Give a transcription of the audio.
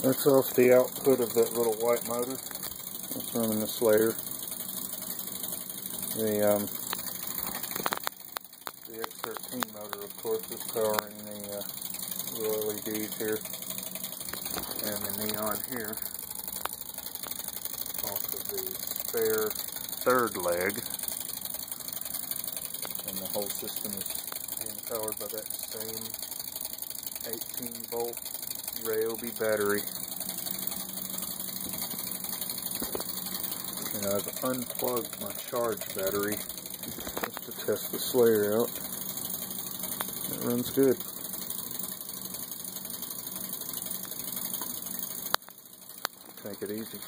That's off the output of that little white motor. It's running the Slayer. The X13 motor, of course, is powering the little LEDs here, and the neon here off of the spare third leg, and the whole system is being powered by that same 18-volt Ryobi battery. And I've unplugged my charge battery just to test the Slayer out. It runs good. Take it easy.